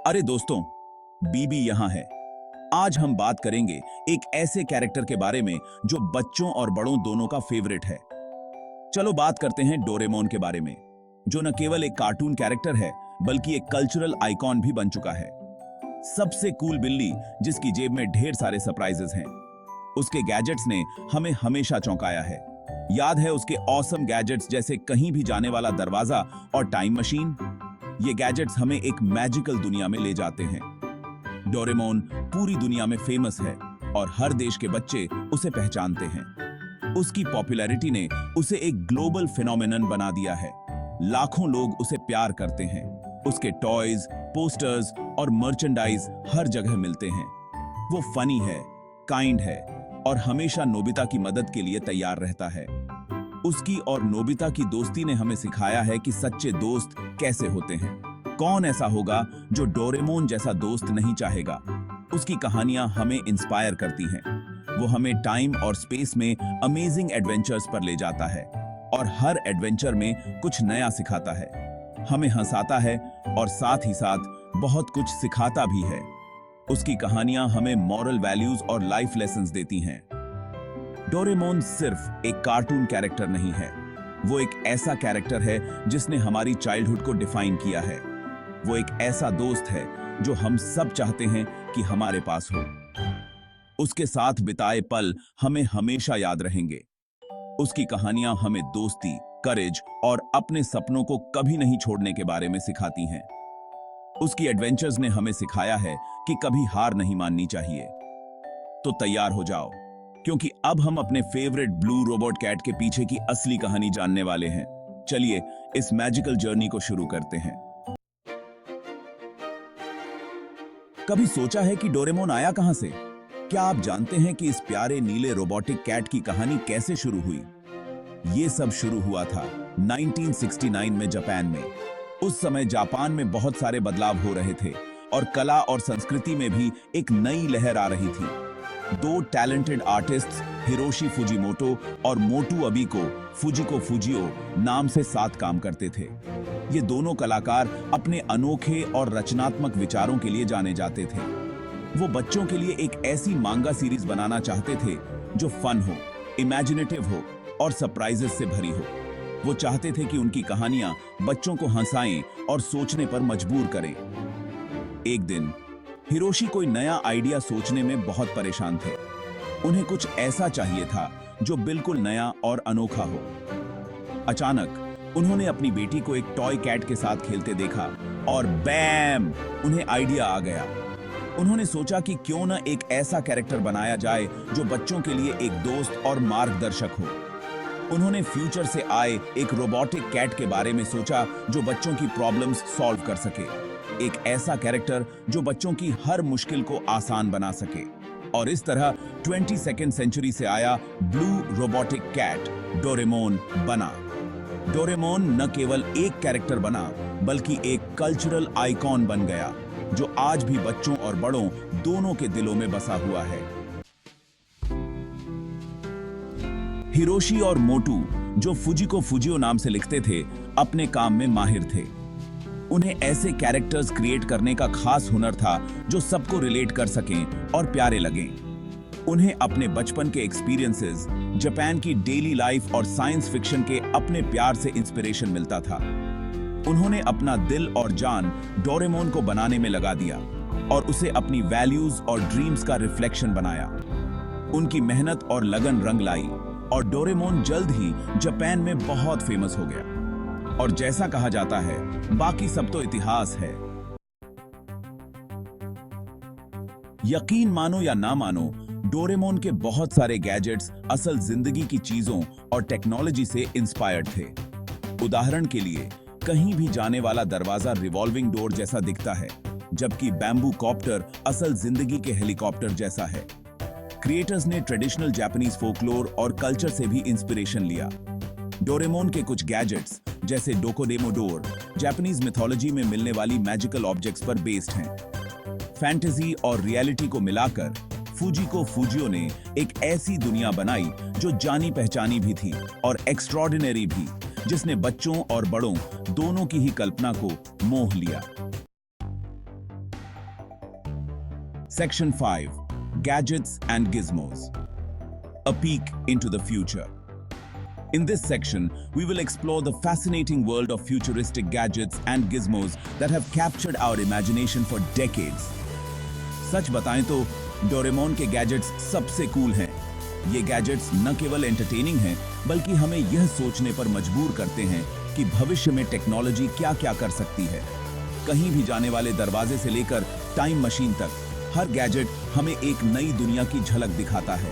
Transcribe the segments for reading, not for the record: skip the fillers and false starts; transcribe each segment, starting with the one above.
अरे दोस्तों, बीबी यहाँ है। आज हम बात करेंगे एक ऐसे कैरेक्टर के बारे में जो बच्चों और बड़ों दोनों का फेवरेट है। चलो बात करते हैं डोरेमोन के बारे में, जो न केवल एक कार्टून कैरेक्टर है बल्कि एक कल्चरल आइकॉन भी बन चुका है। सबसे कूल बिल्ली जिसकी जेब में ढेर सारे सरप्राइजेस हैं। उसके गैजेट्स ने हमें हमेशा चौंकाया है। याद है उसके ऑसम गैजेट्स जैसे कहीं भी जाने वाला दरवाजा और टाइम मशीन। ये गैजेट्स हमें एक मैजिकल दुनिया में ले जाते हैं। डोरेमोन पूरी दुनिया में फेमस है और हर देश के बच्चे उसे पहचानते हैं। उसकी पॉपुलैरिटी ने उसे एक ग्लोबल फिनोमेनन बना दिया है। लाखों लोग उसे प्यार करते हैं। उसके टॉयज, पोस्टर्स और मर्चेंडाइज हर जगह मिलते हैं। वो फनी है, काइंड है और हमेशा नोबिता की मदद के लिए तैयार रहता है। उसकी और नोबिता की दोस्ती ने हमें सिखाया है कि सच्चे दोस्त कैसे होते हैं। कौन ऐसा होगा जो डोरेमोन जैसा दोस्त नहीं चाहेगा। उसकी कहानियां हमें इंस्पायर करती हैं। वो हमें टाइम और स्पेस में अमेजिंग एडवेंचर्स पर ले जाता है और हर एडवेंचर में कुछ नया सिखाता है। हमें हंसाता है और साथ ही साथ बहुत कुछ सिखाता भी है। उसकी कहानियां हमें मॉरल वैल्यूज और लाइफ लेसन्स देती हैं। डोरेमोन सिर्फ एक कार्टून कैरेक्टर नहीं है, वो एक ऐसा कैरेक्टर है जिसने हमारी चाइल्डहुड को डिफाइन किया है। वो एक ऐसा दोस्त है जो हम सब चाहते हैं कि हमारे पास हो। उसके साथ बिताए पल हमें हमेशा याद रहेंगे। उसकी कहानियां हमें दोस्ती, करेज और अपने सपनों को कभी नहीं छोड़ने के बारे में सिखाती हैं। उसकी एडवेंचर्स ने हमें सिखाया है कि कभी हार नहीं माननी चाहिए। तो तैयार हो जाओ, क्योंकि अब हम अपने फेवरेट ब्लू रोबोट कैट के पीछे की असली कहानी जानने वाले हैं। चलिए इस मैजिकल जर्नी को शुरू करते हैं। कभी सोचा है कि डोरेमोन आया कहां से? क्या आप जानते हैं कि इस प्यारे नीले रोबोटिक कैट की कहानी कैसे शुरू हुई? ये सब शुरू हुआ था 1969 में जापान में। उस समय जापान में बहुत सारे बदलाव हो रहे थे और कला और संस्कृति में भी एक नई लहर आ रही थी। दो टैलेंटेड आर्टिस्ट्स हिरोशी फुजिमोटो और मोटू अबिको फुजिको फुजियो नाम से साथ काम करते थे। ये दोनों कलाकार अपने अनोखे और रचनात्मक विचारों के लिए जाने जाते थे। वो बच्चों के लिए एक ऐसी मांगा सीरीज बनाना चाहते थे जो फन हो, इमेजिनेटिव हो और सरप्राइजेस से भरी हो। वो चाहते थे कि उनकी कहानियां बच्चों को हंसाएं और सोचने पर मजबूर करें। एक दिन हिरोशी कोई नया आइडिया सोचने में बहुत परेशान थे। उन्हें कुछ ऐसा चाहिए था जो बिल्कुल नया और अनोखा हो। अचानक उन्होंने अपनी बेटी को एक टॉय कैट के साथ खेलते देखा और बैम, उन्हें आइडिया आ गया। उन्होंने सोचा कि क्यों न एक ऐसा कैरेक्टर बनाया जाए जो बच्चों के लिए एक दोस्त और मार्गदर्शक हो। उन्होंने फ्यूचर से आए एक रोबोटिक कैट के बारे में सोचा जो बच्चों की प्रॉब्लम्स सॉल्व कर सके। एक ऐसा कैरेक्टर जो बच्चों की हर मुश्किल को आसान बना सके। और इस तरह 22वीं सेंचुरी से आया ब्लू रोबोटिक कैट डोरेमोन बना। डोरेमोन न केवल एक कैरेक्टर बना बल्कि एक कल्चरल आइकॉन बन गया जो आज भी बच्चों और बड़ों दोनों के दिलों में बसा हुआ है। हिरोशी और मोटू, जो फुजिको फुजियो नाम से लिखते थे, अपने काम में माहिर थे। उन्हें ऐसे कैरेक्टर्स क्रिएट करने का खास हुनर था जो सबको रिलेट कर सकें और प्यारे लगें। उन्हें अपने बचपन के एक्सपीरियंसेस, जापान की डेली लाइफ और साइंस फिक्शन के अपने प्यार से इंस्पिरेशन मिलता था। उन्होंने अपना दिल और जान डोरेमोन को बनाने में लगा दिया और उसे अपनी वैल्यूज और ड्रीम्स का रिफ्लेक्शन बनाया। उनकी मेहनत और लगन रंग लाई और डोरेमोन जल्द ही जापान में बहुत फेमस हो गया। और जैसा कहा जाता है, बाकी सब तो इतिहास है। यकीन मानो या ना मानो, डोरेमोन के बहुत सारे गैजेट्स असल जिंदगी की चीजों और टेक्नोलॉजी से इंस्पायर्ड थे। उदाहरण के लिए, कहीं भी जाने वाला दरवाजा रिवॉल्विंग डोर जैसा दिखता है, जबकि बैम्बू कॉप्टर असल जिंदगी के हेलीकॉप्टर जैसा है। क्रिएटर्स ने ट्रेडिशनल जापानीज फोकलोर और कल्चर से भी इंस्पिरेशन लिया। डोरेमोन के कुछ गैजेट्स जैसे डोकोडेमो डोर जापानीज मिथोलॉजी में मिलने वाली मैजिकल ऑब्जेक्ट्स पर बेस्ड हैं। फैंटेसी और रियलिटी को मिलाकर फुजिको फुजियो ने एक ऐसी दुनिया बनाई जो जानी पहचानी भी थी और एक्स्ट्रॉर्डिनरी भी, जिसने बच्चों और बड़ों दोनों की ही कल्पना को मोह लिया। Section 5. Gadgets and Gizmos. A peek into the future. In this section, we will explore the fascinating world of futuristic gadgets and gizmos that have captured our imagination for decades. सच बताएं तो डोरेमोन के gadgets सबसे cool हैं। ये gadgets न केवल entertaining हैं, बल्कि हमें यह सोचने पर मजबूर करते हैं कि भविष्य में टेक्नोलॉजी क्या-क्या कर सकती है। कहीं भी जाने वाले दरवाजे से लेकर टाइम मशीन तक, हर गैजेट हमें एक नई दुनिया की झलक दिखाता है।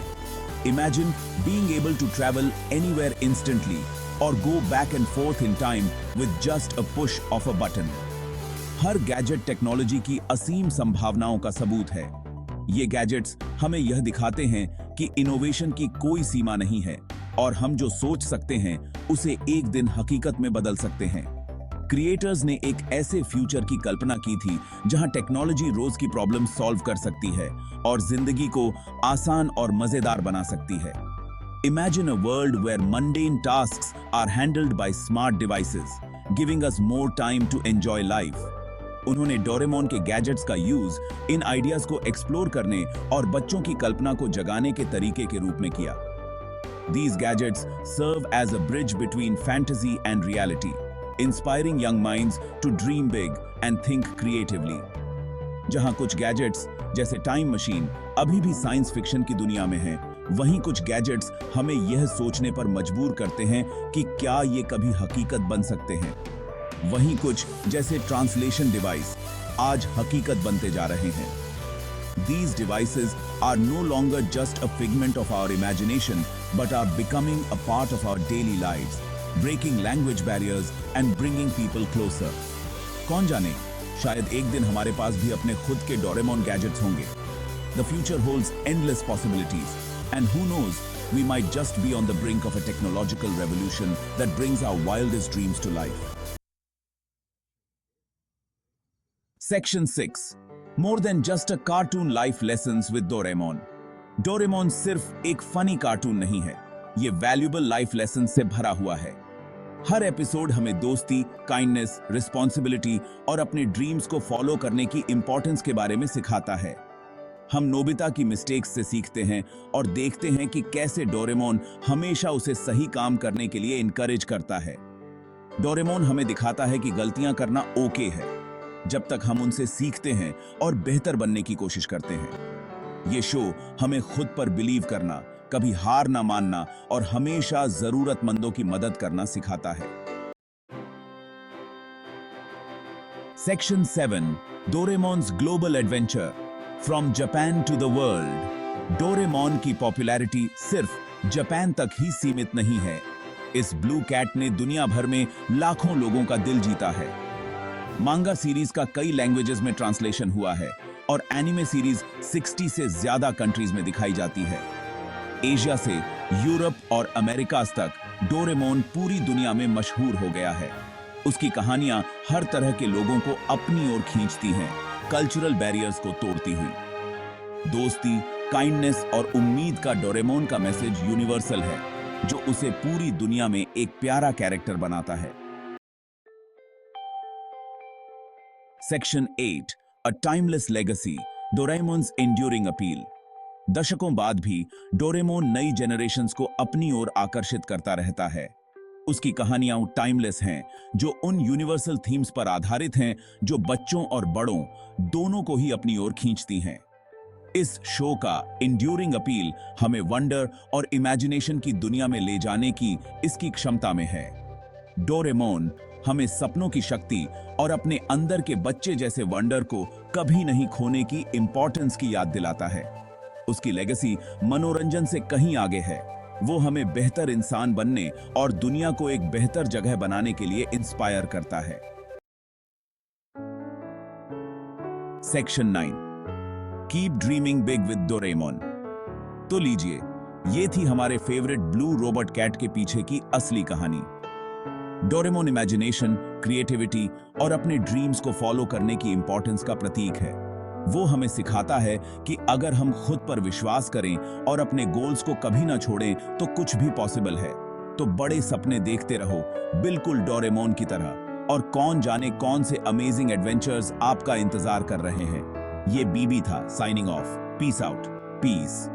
Imagine being able to travel anywhere instantly or go back and forth in time with just a push of a button. Her gadget technology की असीम संभावनाओं का सबूत है। ये गैजेट्स हमें यह दिखाते हैं कि इनोवेशन की कोई सीमा नहीं है और हम जो सोच सकते हैं उसे एक दिन हकीकत में बदल सकते हैं। क्रिएटर्स ने एक ऐसे फ्यूचर की कल्पना की थी जहां टेक्नोलॉजी रोज की प्रॉब्लम सॉल्व कर सकती है और जिंदगी को आसान और मजेदार बना सकती है। Imagine a world where mundane tasks are handled by smart devices, giving us more time to enjoy life. उन्होंने डोरेमोन के गैजेट्स का यूज इन आइडियाज को एक्सप्लोर करने और बच्चों की कल्पना को जगाने के तरीके के रूप में किया। These gadgets serve as a bridge between fantasy and reality, inspiring young minds to dream big and think creatively. जहां कुछ गैजेट्स जैसे टाइम मशीन अभी भी साइंस फिक्शन की दुनिया में हैं, वहीं कुछ गैजेट्स हमें यह सोचने पर मजबूर करते हैं कि क्या ये कभी हकीकत बन सकते हैं। वहीं कुछ जैसे ट्रांसलेशन डिवाइस आज हकीकत बनते जा रहे हैं। These devices are no longer just a figment of our imagination, but are becoming a part of our daily lives, breaking language barriers and bringing people closer. कौन जाने, शायद एक दिन हमारे पास भी अपने खुद के डोरेमोन गैजेट्स होंगे। The future holds endless possibilities, and who knows, we might just be on the brink of a technological revolution that brings our wildest dreams to life. Section 6. More than just a cartoon life lessons with Doraemon. Doraemon सिर्फ एक funny cartoon नहीं है, ये valuable life lesson से भरा हुआ है। हर episode हमें दोस्ती, काइंडनेस, रिस्पॉन्सिबिलिटी और अपने ड्रीम्स को फॉलो करने की इंपॉर्टेंस के बारे में सिखाता है। हम नोबिता की मिस्टेक्स से सीखते हैं और देखते हैं कि कैसे डोरेमोन हमेशा उसे सही काम करने के लिए इनकरेज करता है। डोरेमोन हमें दिखाता है कि गलतियां करना ओके है, जब तक हम उनसे सीखते हैं और बेहतर बनने की कोशिश करते हैं। ये शो हमें खुद पर बिलीव करना, कभी हार ना मानना और हमेशा जरूरतमंदों की मदद करना सिखाता है। Section 7. Doraemon's global adventure from Japan to the world. Doraemon की पॉपुलैरिटी सिर्फ जापान तक ही सीमित नहीं है। इस ब्लू कैट ने दुनिया भर में लाखों लोगों का दिल जीता है। मांगा सीरीज का कई लैंग्वेजेस में ट्रांसलेशन हुआ है और एनिमे सीरीज 60 से ज्यादा कंट्रीज में दिखाई जाती है। एशिया से यूरोप और अमेरिका तक डोरेमोन पूरी दुनिया में मशहूर हो गया है। उसकी कहानियां हर तरह के लोगों को अपनी ओर खींचती हैं, कल्चरल बैरियर्स को तोड़ती हुई। दोस्ती, काइंडनेस और उम्मीद का डोरेमोन का मैसेज यूनिवर्सल है, जो उसे पूरी दुनिया में एक प्यारा कैरेक्टर बनाता है। Section 8. A timeless legacy. डोरेमोन्स enduring appeal. दशकों बाद भी डोरेमोन नई जनरेशन्स को अपनी ओर आकर्षित करता रहता है। उसकी कहानियां टाइमलेस हैं, जो उन यूनिवर्सल थीम्स पर आधारित हैं जो बच्चों और बड़ों दोनों को ही अपनी ओर खींचती हैं। इस शो का enduring अपील हमें वंडर और इमेजिनेशन की दुनिया में ले जाने की इसकी क्षमता में है। डोरेमोन हमें सपनों की शक्ति और अपने अंदर के बच्चे जैसे वंडर को कभी नहीं खोने की इंपॉर्टेंस की याद दिलाता है। उसकी लेगेसी मनोरंजन से कहीं आगे है। वो हमें बेहतर इंसान बनने और दुनिया को एक बेहतर जगह बनाने के लिए इंस्पायर करता है। Section 9. Keep dreaming big with Doraemon. तो लीजिए, ये थी हमारे फेवरेट ब्लू रोबोट कैट के पीछे की असली कहानी। डोरेमोन इमेजिनेशन, क्रिएटिविटी और अपने ड्रीम्स को फॉलो करने की इंपॉर्टेंस का प्रतीक है। वो हमें सिखाता है कि अगर हम खुद पर विश्वास करें और अपने गोल्स को कभी ना छोड़ें तो कुछ भी पॉसिबल है। तो बड़े सपने देखते रहो, बिल्कुल डोरेमोन की तरह, और कौन जाने कौन से अमेजिंग एडवेंचर्स आपका इंतजार कर रहे हैं। ये बीबी था signing off. Peace out. Piece.